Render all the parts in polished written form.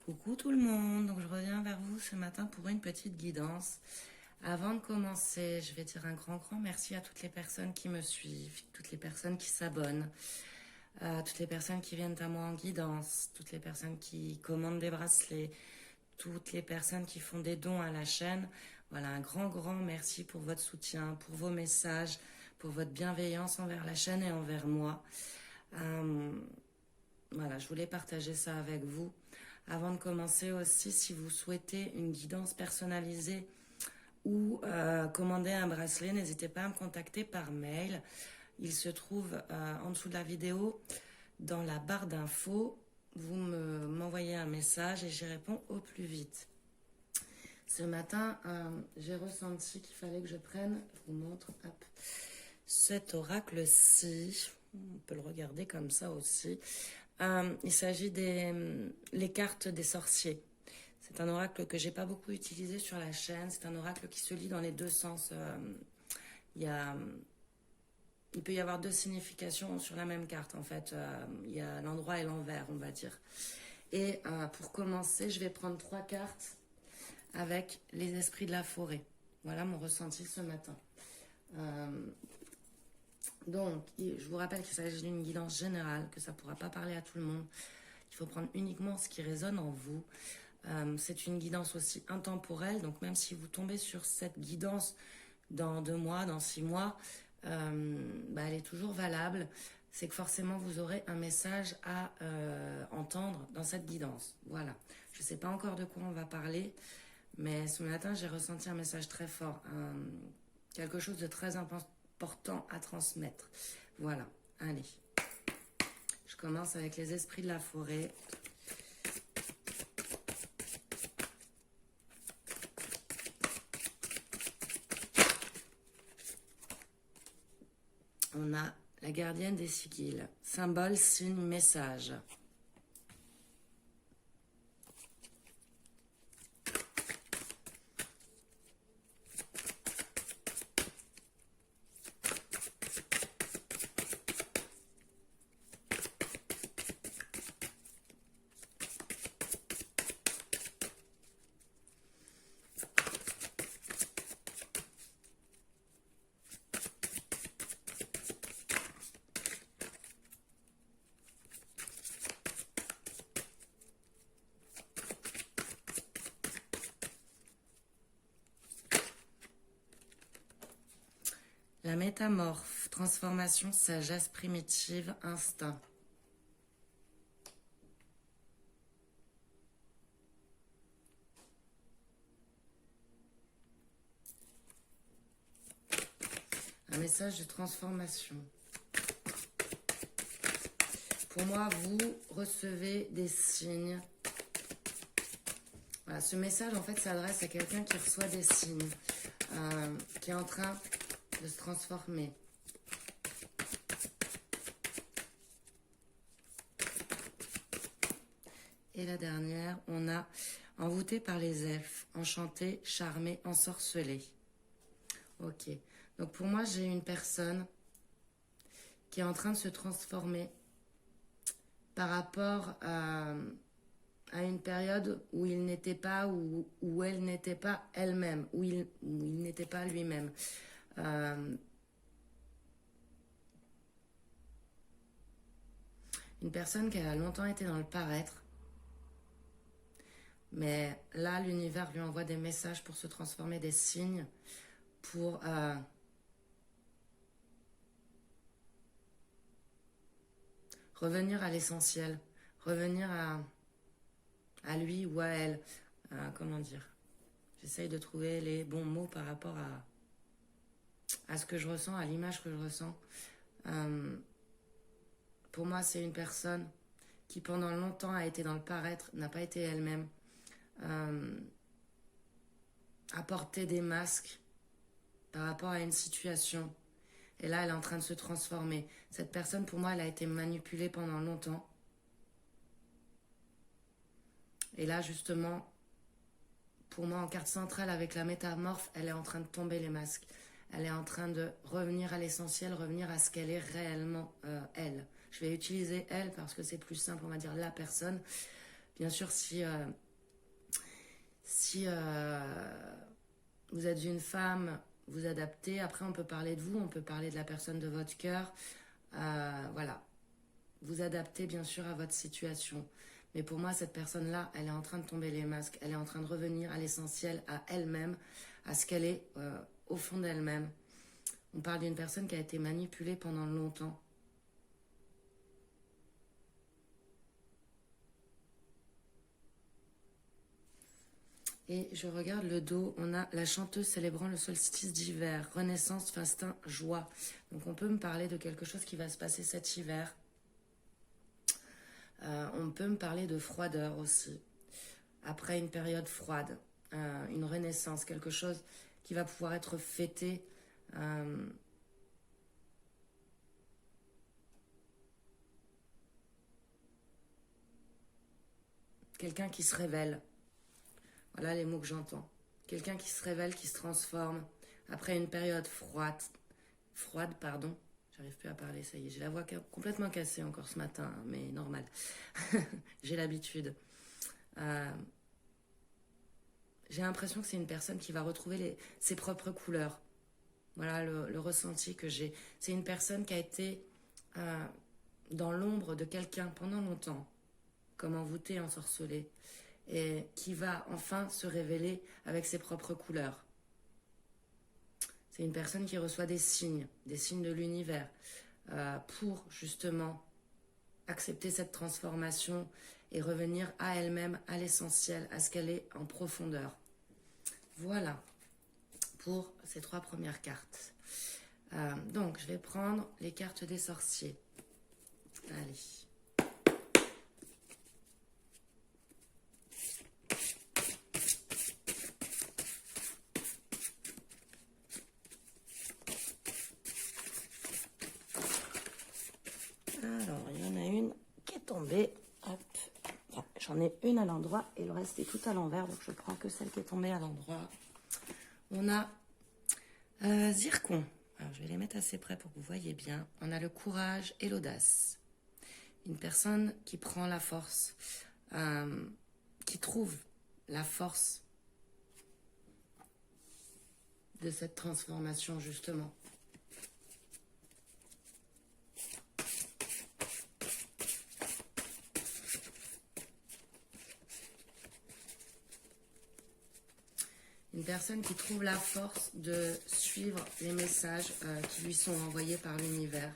Coucou tout le monde, donc je reviens vers vous ce matin pour une petite guidance. Avant de commencer, je vais dire un grand merci à toutes les personnes qui me suivent, toutes les personnes qui s'abonnent, toutes les personnes qui viennent à moi en guidance, toutes les personnes qui commandent des bracelets, toutes les personnes qui font des dons à la chaîne. Voilà, un grand merci pour votre soutien, pour vos messages, pour votre bienveillance envers la chaîne et envers moi. Voilà, je voulais partager ça avec vous. Avant de commencer aussi, si vous souhaitez une guidance personnalisée ou commander un bracelet, n'hésitez pas à me contacter par mail. Il se trouve en dessous de la vidéo, dans la barre d'infos. Vous m'envoyez un message et j'y réponds au plus vite. Ce matin, j'ai ressenti qu'il fallait que je prenne, je vous montre, hop, cet oracle-ci. On peut le regarder comme ça aussi. Il s'agit les cartes des sorciers. C'est un oracle que j'ai pas beaucoup utilisé sur la chaîne. C'est un oracle qui se lit dans les deux sens. Il peut y avoir deux significations sur la même carte en fait. Il y a l'endroit et l'envers, on va dire. Et pour commencer, je vais prendre 3 cartes avec les esprits de la forêt. Voilà mon ressenti ce matin. Donc, je vous rappelle qu'il s'agit d'une guidance générale, que ça ne pourra pas parler à tout le monde. Il faut prendre uniquement ce qui résonne en vous. C'est une guidance aussi intemporelle, donc même si vous tombez sur cette guidance dans 2 mois, dans 6 mois, elle est toujours valable. C'est que forcément vous aurez un message à entendre dans cette guidance. Voilà. Je ne sais pas encore de quoi on va parler, mais ce matin j'ai ressenti un message très fort, quelque chose de très important à transmettre. Voilà, allez. Je commence avec les esprits de la forêt. On a la gardienne des sigils. Symbole, signe, message. La métamorphe, transformation, sagesse primitive, instinct. Un message de transformation. Pour moi, vous recevez des signes. Voilà, ce message, en fait, s'adresse à quelqu'un qui reçoit des signes, qui est en train de se transformer. Et la dernière, on a envoûté par les elfes, enchanté, charmé, ensorcelé. Ok. Donc pour moi, j'ai une personne qui est en train de se transformer par rapport à une période où il n'était pas, où elle n'était pas elle-même, où il n'était pas lui-même. Une personne qui a longtemps été dans le paraître, mais là, l'univers lui envoie des messages pour se transformer, des signes, pour revenir à l'essentiel, revenir à lui ou à elle. Comment dire? J'essaye de trouver les bons mots par rapport à ce que je ressens, à l'image que je ressens. Pour moi, c'est une personne qui pendant longtemps a été dans le paraître, n'a pas été elle-même, a porté des masques par rapport à une situation. Et là, elle est en train de se transformer. Cette personne, pour moi, elle a été manipulée pendant longtemps. Et là, justement, pour moi, en carte centrale, avec la métamorphe, elle est en train de tomber les masques. Elle est en train de revenir à l'essentiel, revenir à ce qu'elle est réellement, elle. Je vais utiliser elle parce que c'est plus simple, on va dire la personne. Bien sûr, si vous êtes une femme, vous adaptez. Après, on peut parler de vous, on peut parler de la personne de votre cœur. Voilà. Vous adaptez, bien sûr, à votre situation. Mais pour moi, cette personne-là, elle est en train de tomber les masques. Elle est en train de revenir à l'essentiel, à elle-même, à ce qu'elle est au fond d'elle-même. On parle d'une personne qui a été manipulée pendant longtemps. Et je regarde le dos, on a la chanteuse célébrant le solstice d'hiver, renaissance, festin, joie. Donc on peut me parler de quelque chose qui va se passer cet hiver. On peut me parler de froideur aussi. Après une période froide, une renaissance, quelque chose qui va pouvoir être fêté. Quelqu'un qui se révèle. Voilà les mots que j'entends. Quelqu'un qui se révèle, qui se transforme. Après une période froide, pardon. J'arrive plus à parler, ça y est. J'ai la voix complètement cassée encore ce matin, hein, mais normal. J'ai l'habitude. J'ai l'impression que c'est une personne qui va retrouver ses propres couleurs. Voilà le ressenti que j'ai. C'est une personne qui a été dans l'ombre de quelqu'un pendant longtemps, comme envoûtée, ensorcelée, et qui va enfin se révéler avec ses propres couleurs. C'est une personne qui reçoit des signes de l'univers, pour justement accepter cette transformation et revenir à elle-même, à l'essentiel, à ce qu'elle est en profondeur. Voilà pour ces 3 premières cartes. Donc, je vais prendre les cartes des sorciers. Allez. Alors, il y en a une qui est tombée. Hop. Enfin, j'en ai une à l'endroit et le reste est tout à l'envers. Donc, je prends que celle qui est tombée à l'endroit. On a Zircon. Alors, je vais les mettre assez près pour que vous voyez bien. On a le courage et l'audace. Une personne qui prend la force, qui trouve la force de cette transformation, justement. Une personne qui trouve la force de suivre les messages qui lui sont envoyés par l'univers.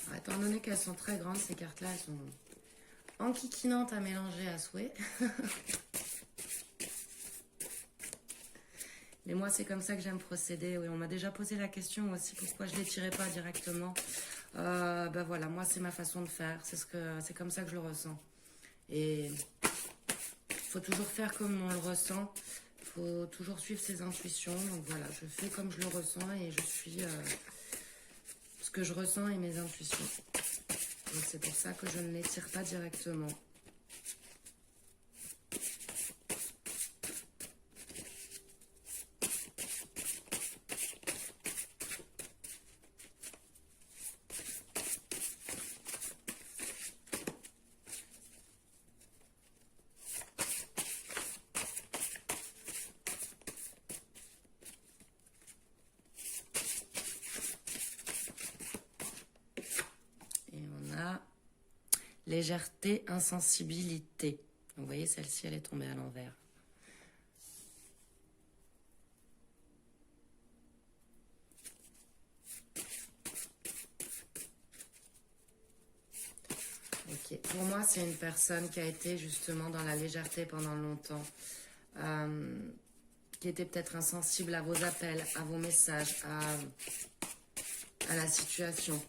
Alors, étant donné qu'elles sont très grandes, ces cartes-là, elles sont enquiquinantes à mélanger à souhait. Mais moi, c'est comme ça que j'aime procéder. Oui, on m'a déjà posé la question aussi, pourquoi je ne les tirais pas directement. Ben voilà, moi, c'est ma façon de faire. C'est comme ça que je le ressens. Et il faut toujours faire comme on le ressent. Il faut toujours suivre ses intuitions. Donc voilà, je fais comme je le ressens et je suis ce que je ressens et mes intuitions. Donc c'est pour ça que je ne les tire pas directement. Légèreté, insensibilité. Donc, vous voyez, celle-ci, elle est tombée à l'envers. Ok. Pour moi, c'est une personne qui a été justement dans la légèreté pendant longtemps. Qui était peut-être insensible à vos appels, à vos messages, à la situation.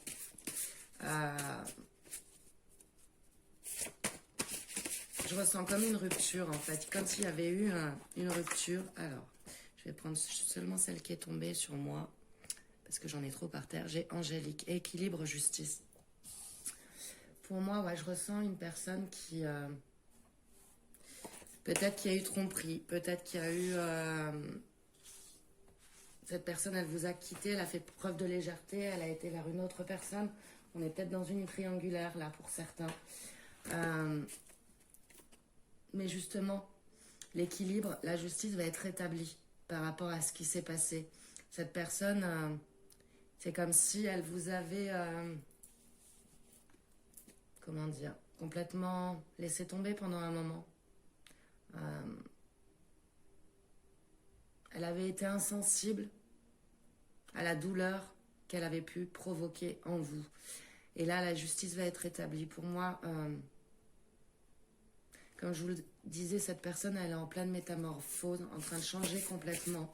Je ressens comme une rupture, en fait, comme s'il y avait eu une rupture. Alors, je vais prendre seulement celle qui est tombée sur moi, parce que j'en ai trop par terre. J'ai angélique, équilibre, justice. Pour moi, ouais, je ressens une personne qui Peut-être qu'il y a eu tromperie, peut-être qu'il y a eu... cette personne, elle vous a quitté, elle a fait preuve de légèreté, elle a été vers une autre personne. On est peut-être dans une triangulaire, là, pour certains. Mais justement, l'équilibre, la justice va être rétablie par rapport à ce qui s'est passé. Cette personne, c'est comme si elle vous avait... comment dire, complètement laissé tomber pendant un moment. Elle avait été insensible à la douleur qu'elle avait pu provoquer en vous. Et là, la justice va être rétablie. Pour moi, comme je vous le disais, cette personne, elle est en pleine métamorphose, en train de changer complètement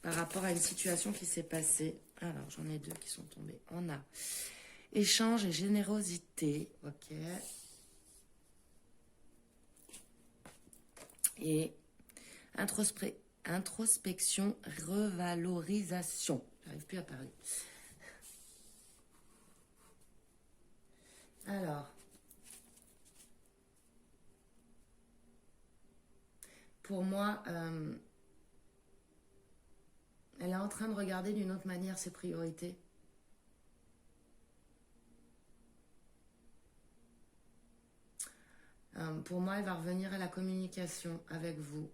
par rapport à une situation qui s'est passée. Alors, j'en ai deux qui sont tombés. On a échange et générosité. Ok. Et introspection, revalorisation. J'arrive plus à parler. Alors, pour moi, elle est en train de regarder d'une autre manière ses priorités. Pour moi, elle va revenir à la communication avec vous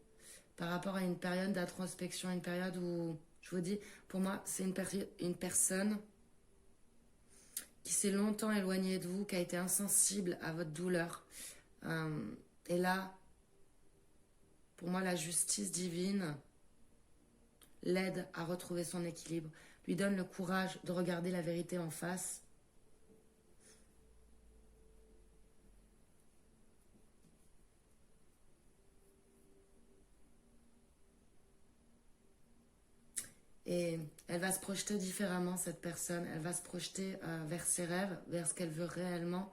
par rapport à une période d'introspection, une période où, je vous dis, pour moi, c'est une personne qui s'est longtemps éloignée de vous, qui a été insensible à votre douleur. Et là, pour moi, la justice divine l'aide à retrouver son équilibre, lui donne le courage de regarder la vérité en face. Et elle va se projeter différemment, cette personne. Elle va se projeter vers ses rêves, vers ce qu'elle veut réellement.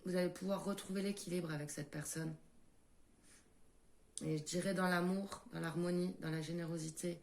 Vous allez pouvoir retrouver l'équilibre avec cette personne. Et je dirais dans l'amour, dans l'harmonie, dans la générosité.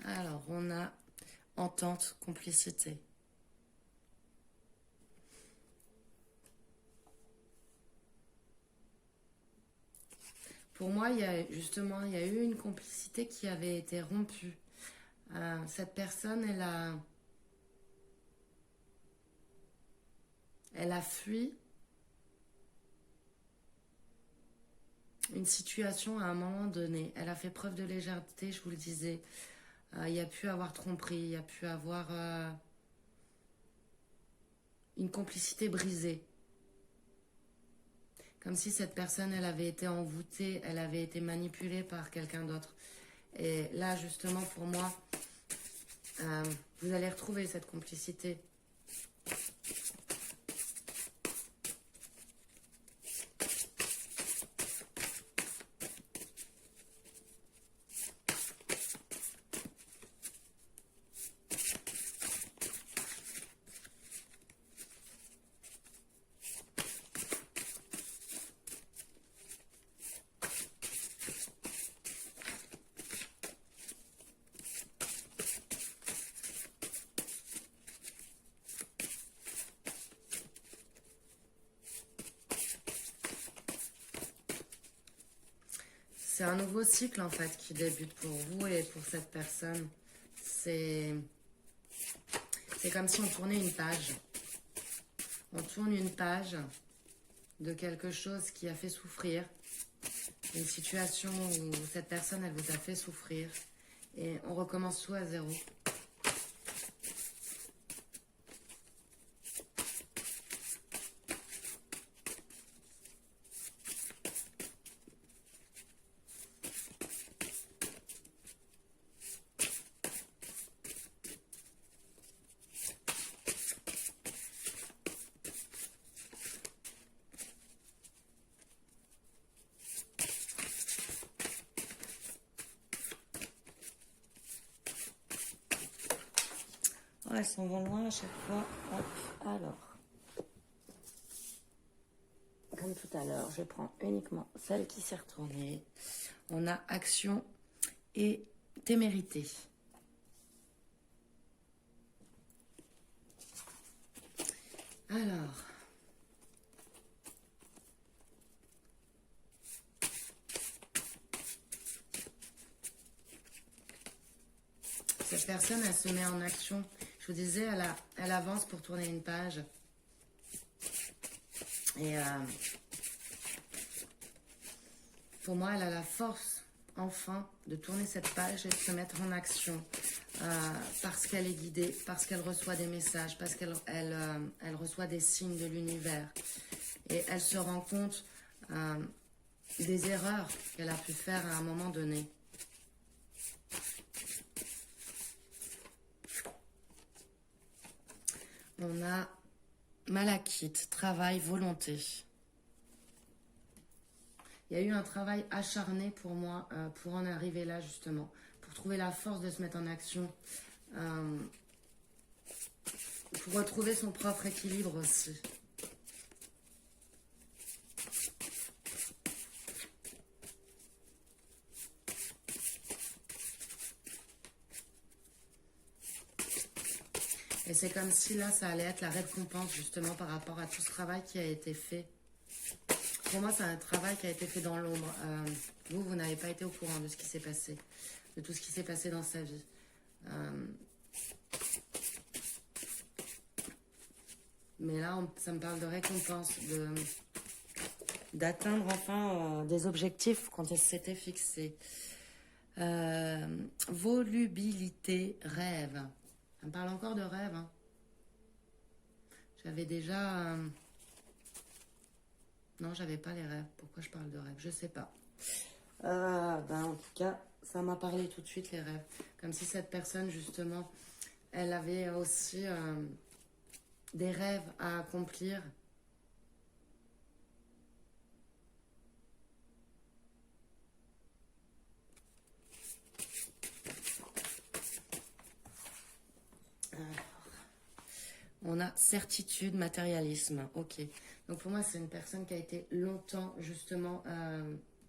Alors, on a entente, complicité. Pour moi, il y a eu une complicité qui avait été rompue. Cette personne, elle a fui une situation à un moment donné. Elle a fait preuve de légèreté, je vous le disais. Il y a pu avoir tromperie, il y a pu avoir une complicité brisée. Comme si cette personne, elle avait été envoûtée, elle avait été manipulée par quelqu'un d'autre. Et là, justement, pour moi, vous allez retrouver cette complicité. C'est un nouveau cycle en fait qui débute pour vous et pour cette personne. C'est comme si on tournait une page. On tourne une page de quelque chose qui a fait souffrir. Une situation où cette personne, elle vous a fait souffrir. Et on recommence tout à zéro. Oh, elles s'en vont loin à chaque fois. Hop, alors. Comme tout à l'heure, je prends uniquement celle qui s'est retournée. On a action et témérité. Alors. Cette personne, elle se met en action. Je vous disais, elle avance pour tourner une page. Et pour moi, elle a la force, enfin, de tourner cette page et de se mettre en action. Parce qu'elle est guidée, parce qu'elle reçoit des messages, parce qu'elle elle reçoit des signes de l'univers. Et elle se rend compte des erreurs qu'elle a pu faire à un moment donné. On a Malachite, travail, volonté. Il y a eu un travail acharné pour moi pour en arriver là justement, pour trouver la force de se mettre en action, pour retrouver son propre équilibre aussi. Et c'est comme si là, ça allait être la récompense justement par rapport à tout ce travail qui a été fait. Pour moi, c'est un travail qui a été fait dans l'ombre. Vous n'avez pas été au courant de ce qui s'est passé, de tout ce qui s'est passé dans sa vie. Mais là, ça me parle de récompense, d'atteindre enfin des objectifs quand elle s'était fixée. Volubilité, rêve. Ça me parle encore de rêve. Hein. J'avais déjà... Non, j'avais pas les rêves. Pourquoi je parle de rêve? Je sais pas. En tout cas, ça m'a parlé tout de suite, les rêves. Comme si cette personne, justement, elle avait aussi des rêves à accomplir. On a certitude, matérialisme. Ok. Donc pour moi, c'est une personne qui a été longtemps justement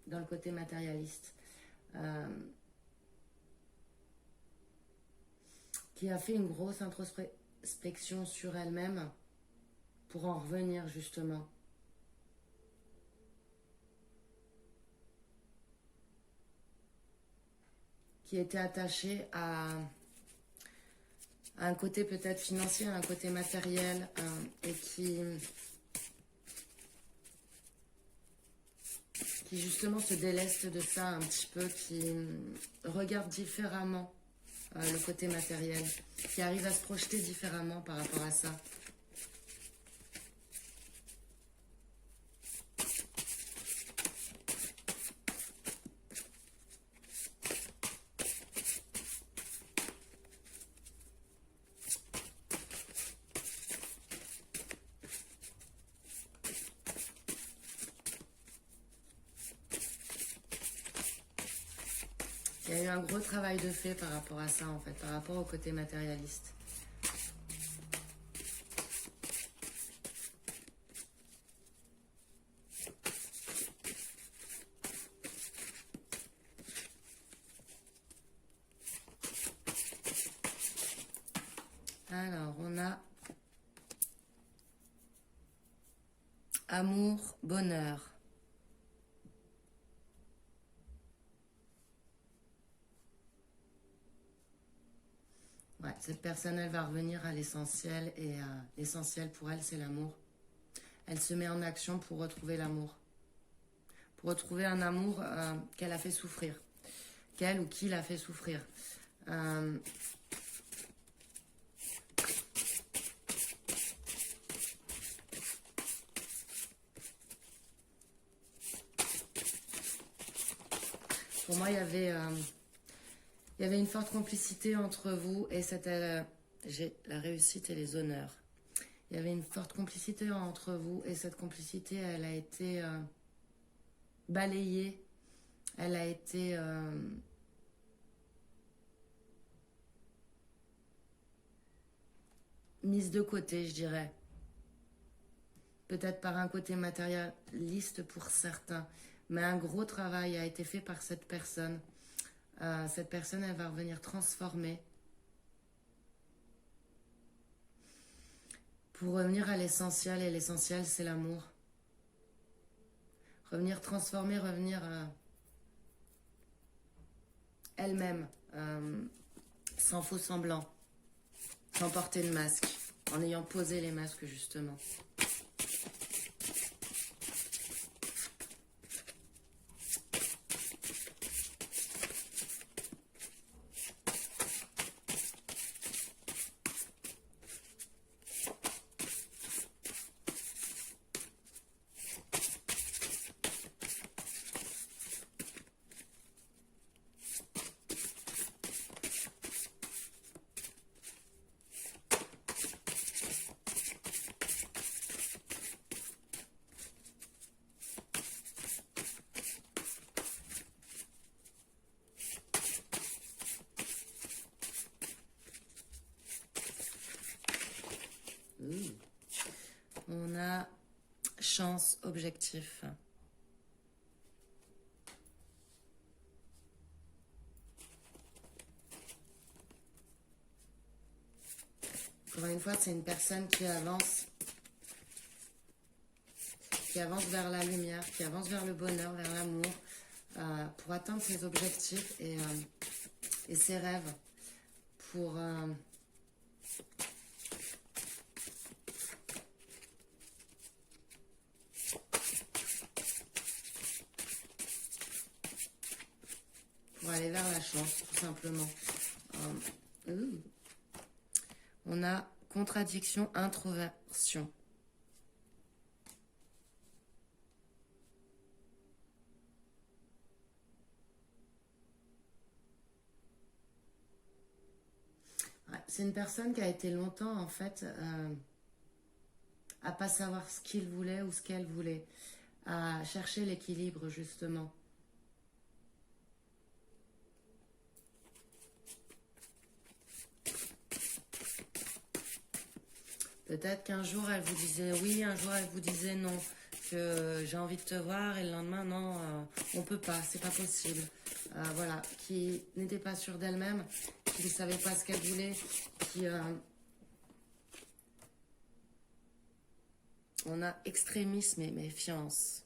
dans le côté matérialiste. Qui a fait une grosse introspection sur elle-même pour en revenir justement. Qui était attachée à un côté peut-être financier, à un côté matériel, et qui justement se déleste de ça un petit peu, qui regarde différemment le côté matériel, qui arrive à se projeter différemment par rapport à ça. Il y a eu un gros travail de fait par rapport à ça, en fait, par rapport au côté matérialiste. Alors, on a amour, bonheur. Ouais, cette personne, elle va revenir à l'essentiel et l'essentiel pour elle, c'est l'amour. Elle se met en action pour retrouver l'amour. Pour retrouver un amour qu'elle a fait souffrir. Qu'elle ou qui l'a fait souffrir. Pour moi, il y avait une forte complicité entre vous et j'ai la réussite et les honneurs. Il y avait une forte complicité entre vous et cette complicité, elle a été balayée. Elle a été euh, mise de côté, je dirais. Peut-être par un côté matérialiste pour certains. Mais un gros travail a été fait par cette personne. Cette personne, elle va revenir transformer. Pour revenir à l'essentiel, et l'essentiel, c'est l'amour. Revenir transformer, revenir elle-même, sans faux semblant, sans porter de masque, en ayant posé les masques justement. On a chance, objectif. Encore une fois, c'est une personne qui avance vers la lumière, qui avance vers le bonheur, vers l'amour, pour atteindre ses objectifs et ses rêves, pour aller vers la chance, tout simplement. On a contradiction, introversion. C'est une personne qui a été longtemps, en fait, à pas savoir ce qu'il voulait ou ce qu'elle voulait, à chercher l'équilibre, justement. Peut-être qu'un jour, elle vous disait oui, un jour, elle vous disait non, que j'ai envie de te voir, et le lendemain, non, on peut pas, c'est pas possible. Voilà, qui n'était pas sûre d'elle-même, qui ne savait pas ce qu'elle voulait, qui... on a extrémisme et méfiance.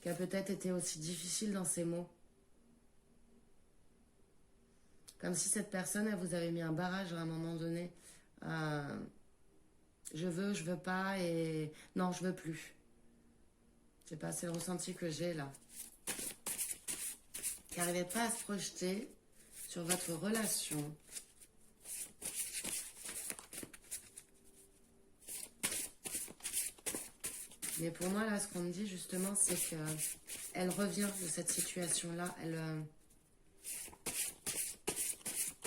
Qui a peut-être été aussi difficile dans ses mots. Comme si cette personne, elle vous avait mis un barrage à un moment donné. Je veux pas, et non, je veux plus. Je sais pas, c'est le ressenti que j'ai là. Qui n'arrivait pas à se projeter sur votre relation. Mais pour moi, là, ce qu'on me dit justement, c'est qu'elle revient de cette situation-là.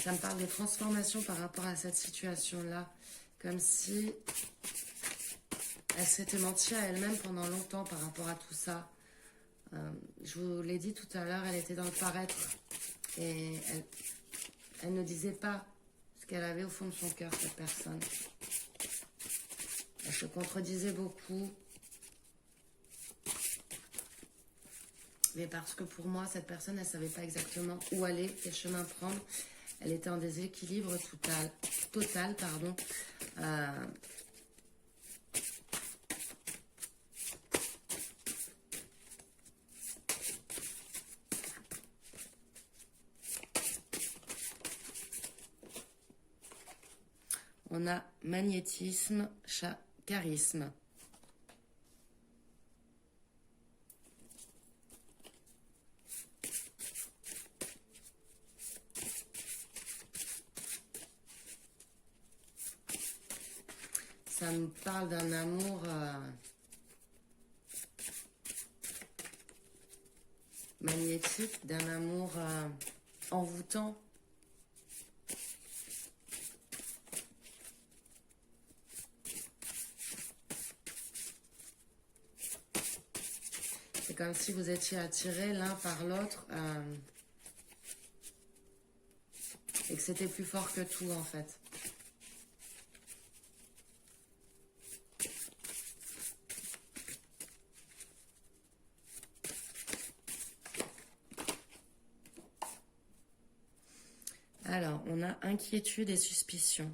Ça me parle des transformations par rapport à cette situation-là. Comme si elle s'était mentie à elle-même pendant longtemps par rapport à tout ça. Je vous l'ai dit tout à l'heure, elle était dans le paraître. Et elle ne disait pas ce qu'elle avait au fond de son cœur, cette personne. Elle se contredisait beaucoup. Mais parce que pour moi, cette personne, elle ne savait pas exactement où aller, quel chemin prendre. Elle était en déséquilibre total. On a magnétisme, charisme. Ça me parle d'un amour magnétique, d'un amour envoûtant. C'est comme si vous étiez attirés l'un par l'autre. et que c'était plus fort que tout en fait. Alors, on a inquiétude et suspicion.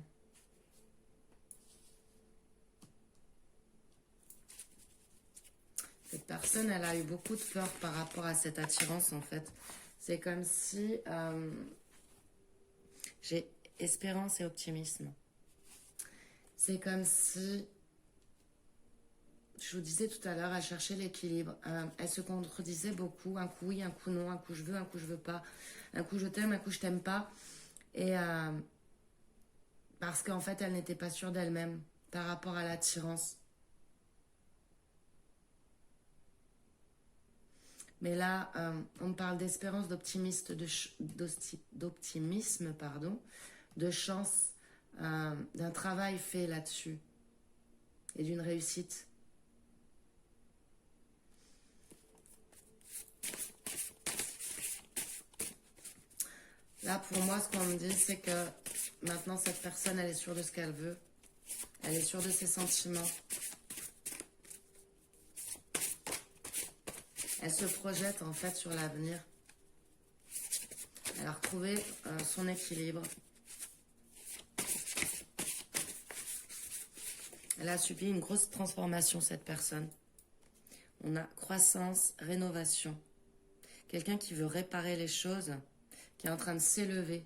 Cette personne, elle a eu beaucoup de peur par rapport à cette attirance, en fait. C'est comme si j'ai espérance et optimisme. C'est comme si, je vous disais tout à l'heure, elle cherchait l'équilibre. Elle se contredisait beaucoup. Un coup oui, un coup non. Un coup je veux pas. Un coup je t'aime, un coup je t'aime pas. Et parce qu'en fait, elle n'était pas sûre d'elle-même par rapport à l'attirance. Mais là, on parle d'espérance, d'optimisme, pardon, de chance, d'un travail fait là-dessus et d'une réussite. Là, pour moi, ce qu'on me dit, c'est que maintenant, cette personne, elle est sûre de ce qu'elle veut. Elle est sûre de ses sentiments. Elle se projette, en fait, sur l'avenir. Elle a retrouvé son équilibre. Elle a subi une grosse transformation, cette personne. On a croissance, rénovation. Quelqu'un qui veut réparer les choses, qui est en train de s'élever.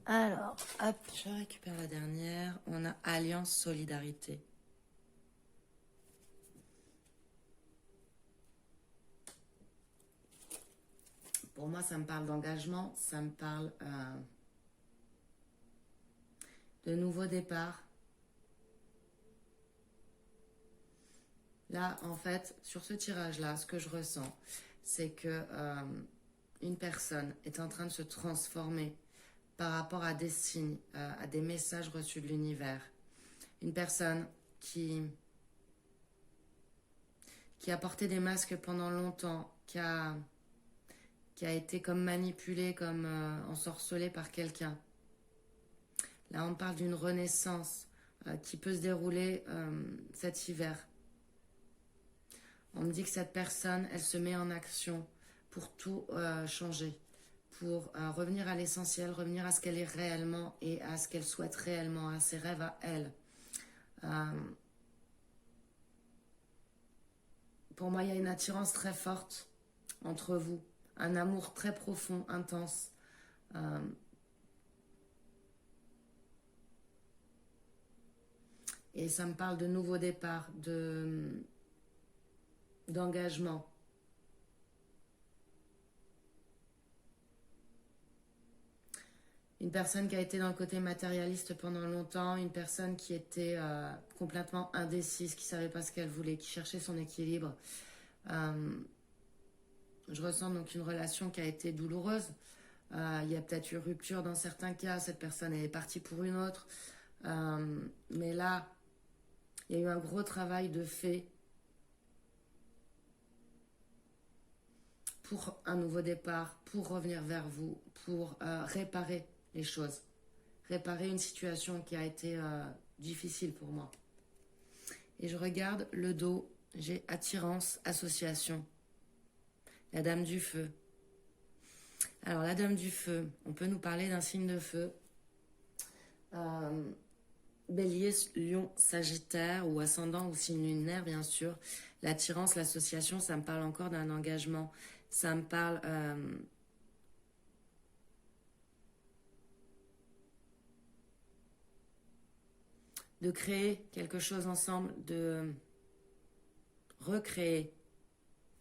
Alors, hop, je récupère la dernière. On a Alliance Solidarité. Pour moi, ça me parle d'engagement, ça me parle de nouveau départ. Là, en fait, sur ce tirage-là, ce que je ressens, c'est que une personne est en train de se transformer par rapport à des signes, à des messages reçus de l'univers. Une personne qui a porté des masques pendant longtemps, qui a été comme manipulée, comme ensorcelée par quelqu'un. Là, on parle d'une renaissance qui peut se dérouler cet hiver. On me dit que cette personne, elle se met en action pour tout changer, pour revenir à l'essentiel, revenir à ce qu'elle est réellement et à ce qu'elle souhaite réellement, à ses rêves à elle. Pour moi, il y a une attirance très forte entre vous, un amour très profond, intense. Et ça me parle de nouveau départ, d'engagement. Une personne qui a été dans le côté matérialiste pendant longtemps, une personne qui était complètement indécise, qui ne savait pas ce qu'elle voulait, qui cherchait son équilibre. Je ressens donc une relation qui a été douloureuse. Il y a peut-être eu rupture dans certains cas, cette personne est partie pour une autre. Mais là, il y a eu un gros travail de fait pour un nouveau départ, pour revenir vers vous, pour réparer les choses, réparer une situation qui a été difficile pour moi. Et je regarde le dos. J'ai attirance, association. La dame du feu. Alors, la dame du feu, on peut nous parler d'un signe de feu. Bélier, lion, sagittaire ou ascendant ou signe lunaire, bien sûr. L'attirance, l'association, ça me parle encore d'un engagement. Ça me parle de créer quelque chose ensemble, de recréer.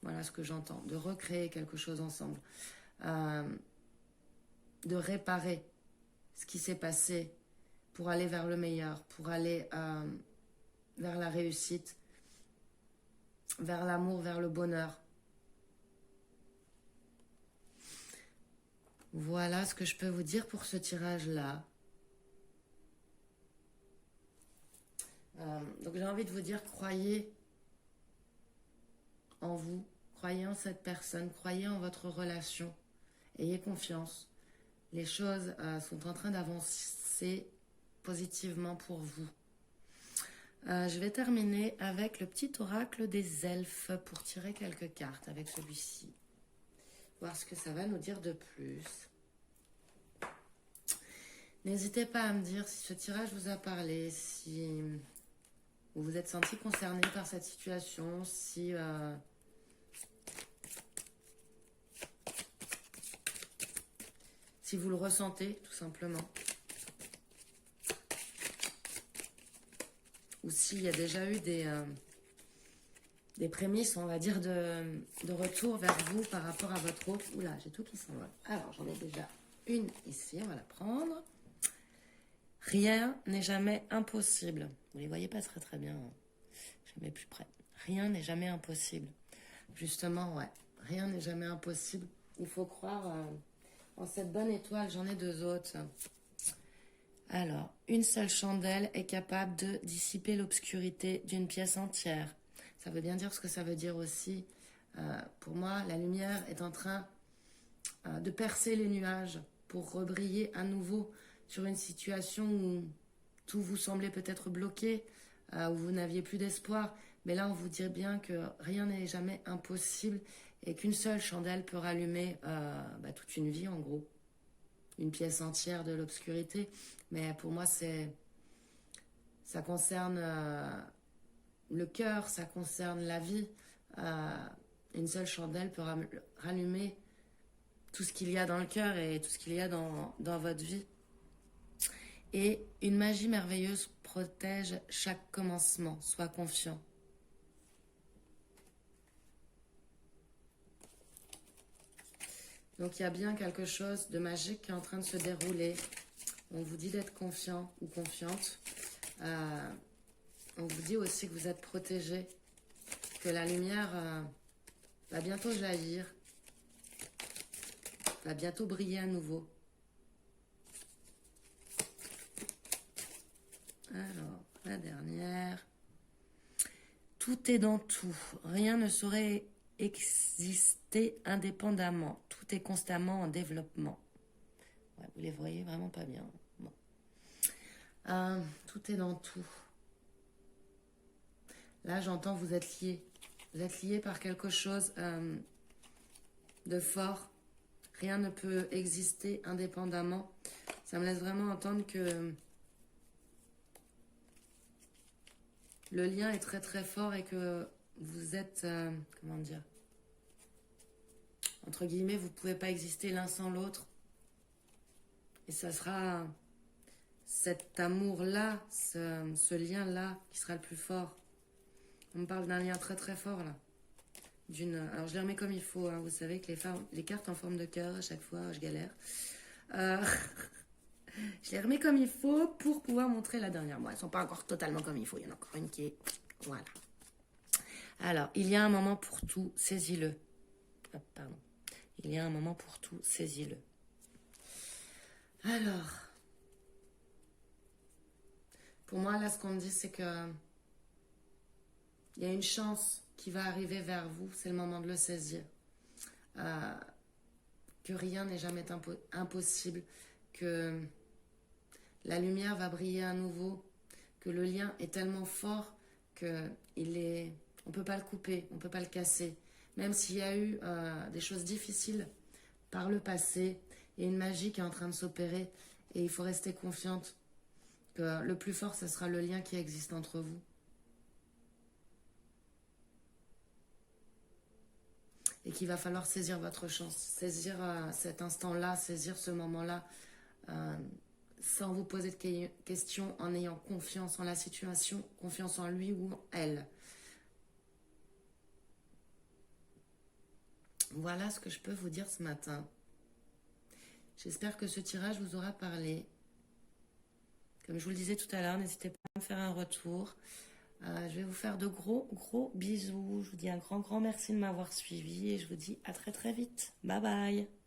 Voilà ce que j'entends, de recréer quelque chose ensemble. De réparer ce qui s'est passé pour aller vers le meilleur, pour aller vers la réussite, vers l'amour, vers le bonheur. Voilà ce que je peux vous dire pour ce tirage-là. Donc j'ai envie de vous dire, croyez en vous, croyez en cette personne, croyez en votre relation, ayez confiance. Les choses sont en train d'avancer positivement pour vous. Je vais terminer avec le petit oracle des elfes pour tirer quelques cartes avec celui-ci. Voir ce que ça va nous dire de plus. N'hésitez pas à me dire si ce tirage vous a parlé, si vous vous êtes senti concerné par cette situation, si vous le ressentez tout simplement. Ou s'il y a déjà eu des prémices, on va dire, de retour vers vous par rapport à votre eau. Oula, j'ai tout qui s'envole. Alors, j'en ai déjà une ici, on va la prendre. Rien n'est jamais impossible. Vous les voyez pas très très bien. Hein. Je mets plus près. Rien n'est jamais impossible. Justement, ouais. Rien n'est jamais impossible. Il faut croire en cette bonne étoile. J'en ai deux autres. Alors, une seule chandelle est capable de dissiper l'obscurité d'une pièce entière. Ça veut bien dire ce que ça veut dire aussi. Pour moi, la lumière est en train de percer les nuages pour rebriller à nouveau sur une situation où tout vous semblait peut-être bloqué, où vous n'aviez plus d'espoir. Mais là, on vous dit bien que rien n'est jamais impossible et qu'une seule chandelle peut rallumer toute une vie, en gros. Une pièce entière de l'obscurité. Mais pour moi, ça concerne le cœur, ça concerne la vie. Une seule chandelle peut rallumer tout ce qu'il y a dans le cœur et tout ce qu'il y a dans votre vie. Et une magie merveilleuse protège chaque commencement. Sois confiant. Donc il y a bien quelque chose de magique qui est en train de se dérouler. On vous dit d'être confiant ou confiante. On vous dit aussi que vous êtes protégé, que la lumière va bientôt jaillir, va bientôt briller à nouveau. Alors, la dernière. Tout est dans tout. Rien ne saurait exister indépendamment. Tout est constamment en développement. Ouais, vous les voyez vraiment pas bien. Bon. Tout est dans tout. Là, j'entends vous êtes liés. Vous êtes liés par quelque chose de fort. Rien ne peut exister indépendamment. Ça me laisse vraiment entendre que le lien est très très fort et que vous êtes, comment dire, entre guillemets, vous ne pouvez pas exister l'un sans l'autre. Et ça sera cet amour-là, ce lien-là qui sera le plus fort. On me parle d'un lien très très fort là. Alors je les remets comme il faut, hein. Vous savez que les cartes en forme de cœur, à chaque fois je galère. Je les remets comme il faut pour pouvoir montrer la dernière. Bon, elles ne sont pas encore totalement comme il faut. Il y en a encore une qui est... Voilà. Alors, il y a un moment pour tout, saisis-le. Oh, pardon. Il y a un moment pour tout, saisis-le. Alors, pour moi, là, ce qu'on me dit, c'est que il y a une chance qui va arriver vers vous. C'est le moment de le saisir. Que rien n'est jamais impossible. Que la lumière va briller à nouveau. Que le lien est tellement fort que on peut pas le couper, on peut pas le casser. Même s'il y a eu des choses difficiles par le passé, il y a une magie qui est en train de s'opérer et il faut rester confiante que le plus fort, ce sera le lien qui existe entre vous. Et qu'il va falloir saisir votre chance, saisir cet instant-là, saisir ce moment-là, sans vous poser de questions, en ayant confiance en la situation, confiance en lui ou en elle. Voilà ce que je peux vous dire ce matin. J'espère que ce tirage vous aura parlé. Comme je vous le disais tout à l'heure, n'hésitez pas à me faire un retour. Je vais vous faire de gros, gros bisous. Je vous dis un grand, grand merci de m'avoir suivi et je vous dis à très, très vite. Bye bye.